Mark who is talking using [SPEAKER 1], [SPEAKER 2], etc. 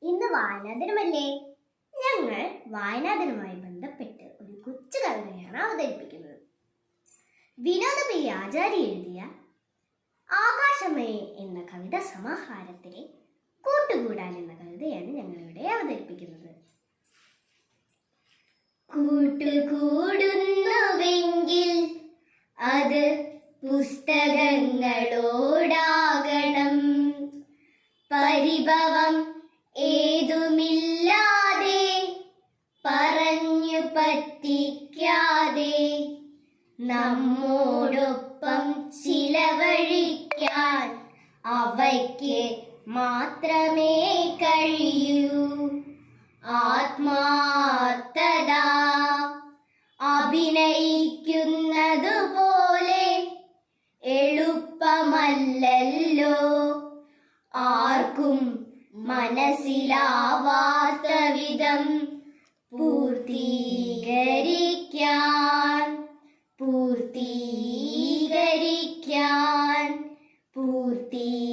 [SPEAKER 1] ഇന്ന് വായനാ ദിനമല്ലേ? ഞങ്ങൾ വായനാ ദിനവുമായി ബന്ധപ്പെട്ട് ഒരു കൊച്ചു കവിതയാണ് അവതരിപ്പിക്കുന്നത്. വിനോദ പി ആചാര്യ എഴുതിയ ആകാശമേ എന്ന കവിത സമാഹാരത്തിലെ കൂട്ടുകൂടാൻ എന്ന കവിതയാണ് ഞങ്ങളിവിടെ അവതരിപ്പിക്കുന്നത്. കൂട്ടുകൂടുന്നുവെങ്കിൽ അത് പുസ്തകങ്ങളോടാകണം, പരിഭവം ഏതുമില്ലാതെ, പറഞ്ഞു പറ്റിക്കാതെ, നമ്മോടൊപ്പം ചിലവഴിക്കാൻ അവയ്ക്ക് മാത്രമേ കഴിയൂ. ആത്മാർത്ഥത അഭിനയിക്കുന്നതുപോലെ എളുപ്പമല്ലല്ലോ, ആർക്കും മനസ്സിലാവാത്ത വിധം പൂർത്തീകരിക്കാൻ പൂർത്തീകരിക്കാൻ പൂർത്തീ